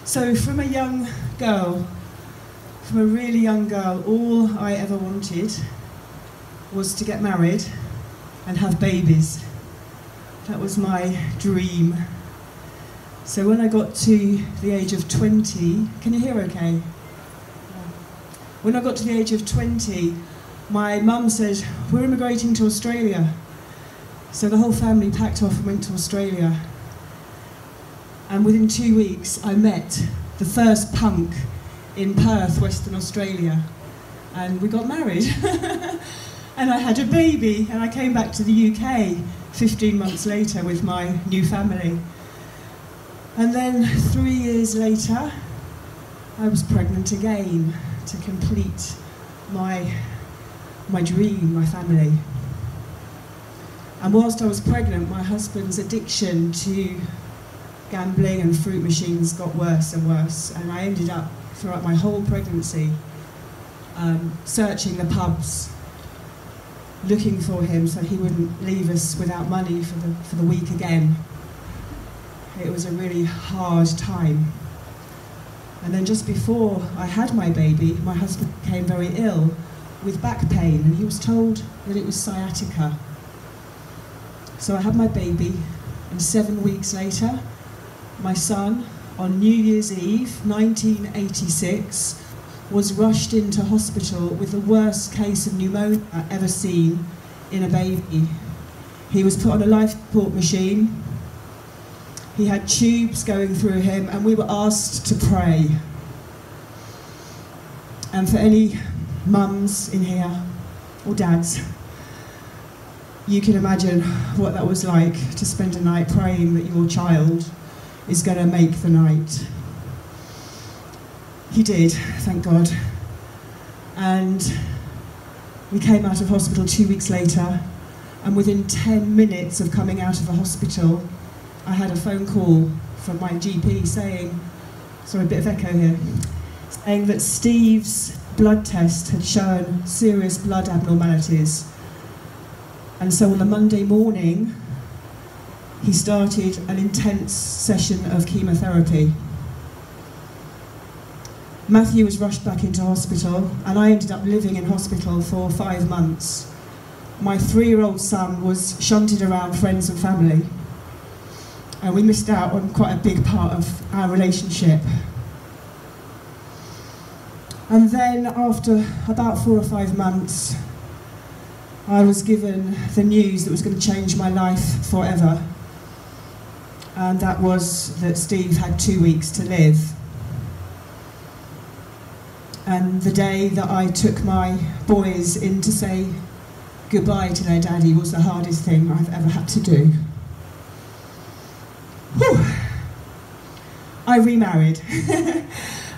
So from a young girl, from a really young girl, all I ever wanted was to get married and have babies. That was my dream. So when I got to the age of 20, can you hear okay? When I got to the age of 20, my mum said, we're immigrating to Australia. So the whole family packed off and went to Australia. And within 2 weeks, I met the first punk in Perth, Western Australia. And we got married. And I had a baby, and I came back to the UK 15 months later with my new family. And then 3 years later, I was pregnant again to complete my dream, my family. And whilst I was pregnant, my husband's addiction to gambling and fruit machines got worse and worse, and I ended up, throughout my whole pregnancy, searching the pubs, looking for him so he wouldn't leave us without money for the week again. It was a really hard time. And then just before I had my baby, my husband became very ill with back pain, and he was told that it was sciatica. So I had my baby, and 7 weeks later, my son, on New Year's Eve, 1986, was rushed into hospital with the worst case of pneumonia ever seen in a baby. He was put on a life support machine. He had tubes going through him, and we were asked to pray. And for any mums in here, or dads, you can imagine what that was like, to spend a night praying that your child is going to make the night. He did, thank God. And we came out of hospital 2 weeks later, and within 10 minutes of coming out of the hospital, I had a phone call from my GP saying, sorry, a bit of echo here, saying that Steve's blood test had shown serious blood abnormalities. And so on the Monday morning, he started an intense session of chemotherapy. Matthew was rushed back into hospital, and I ended up living in hospital for 5 months. My 3-year-old son was shunted around friends and family, and we missed out on quite a big part of our relationship. And then after about 4 or 5 months, I was given the news that was going to change my life forever. And that was that Steve had 2 weeks to live. And the day that I took my boys in to say goodbye to their daddy was the hardest thing I've ever had to do. Whew. I remarried.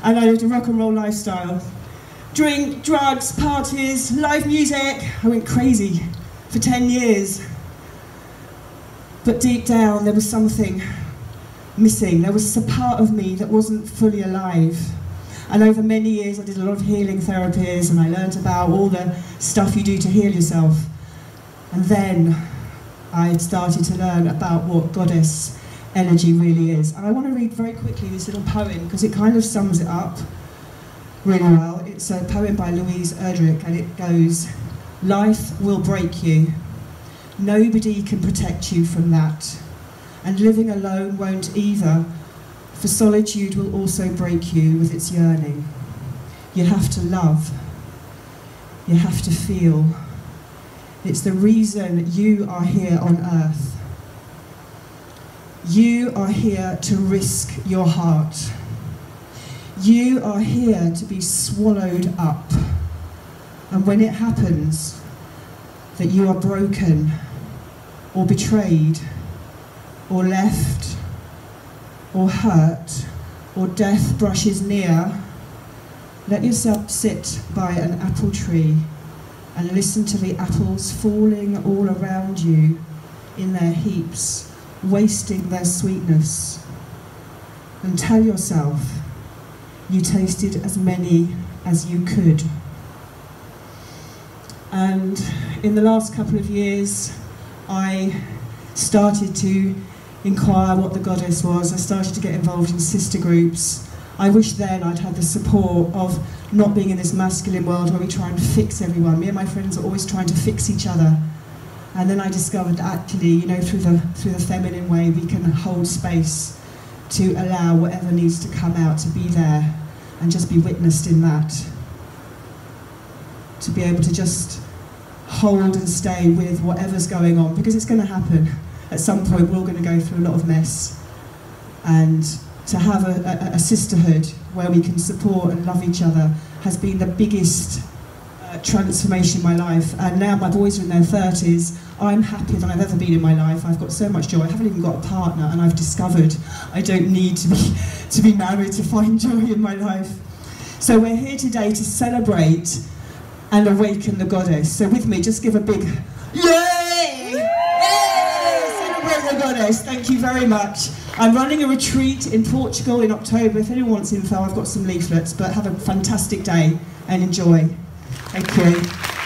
And I lived a rock and roll lifestyle. Drink, drugs, parties, live music. I went crazy for 10 years. But deep down, there was something missing. There was a part of me that wasn't fully alive. And over many years, I did a lot of healing therapies, and I learned about all the stuff you do to heal yourself. And then I started to learn about what goddess energy really is. And I want to read very quickly this little poem, because it kind of sums it up really well. It's a poem by Louise Erdrich, and it goes, "Life will break you. Nobody can protect you from that. And living alone won't either, for solitude will also break you with its yearning. You have to love. You have to feel. It's the reason you are here on earth. You are here to risk your heart. You are here to be swallowed up. And when it happens, that you are broken, or betrayed, or left, or hurt, or death brushes near, let yourself sit by an apple tree and listen to the apples falling all around you in their heaps, wasting their sweetness. And tell yourself you tasted as many as you could." And in the last couple of years, I started to inquire what the goddess was. I started to get involved in sister groups. I wish then I'd had the support of not being in this masculine world where we try and fix everyone. Me and my friends are always trying to fix each other. And then I discovered that actually, you know, through the feminine way, we can hold space to allow whatever needs to come out to be there and just be witnessed in that. To be able to just hold and stay with whatever's going on, because it's going to happen. At some point we're all going to go through a lot of mess. And to have a sisterhood where we can support and love each other has been the biggest transformation in my life. And now my boys are in their 30s, I'm happier than I've ever been in my life. I've got so much joy. I haven't even got a partner, and I've discovered I don't need to be married to find joy in my life. So we're here today to celebrate and awaken the goddess. So with me, just give a big yay! Yay! Celebrate the goddess. Thank you very much. I'm running a retreat in Portugal in October. If anyone wants info, I've got some leaflets, but have a fantastic day and enjoy. Thank you.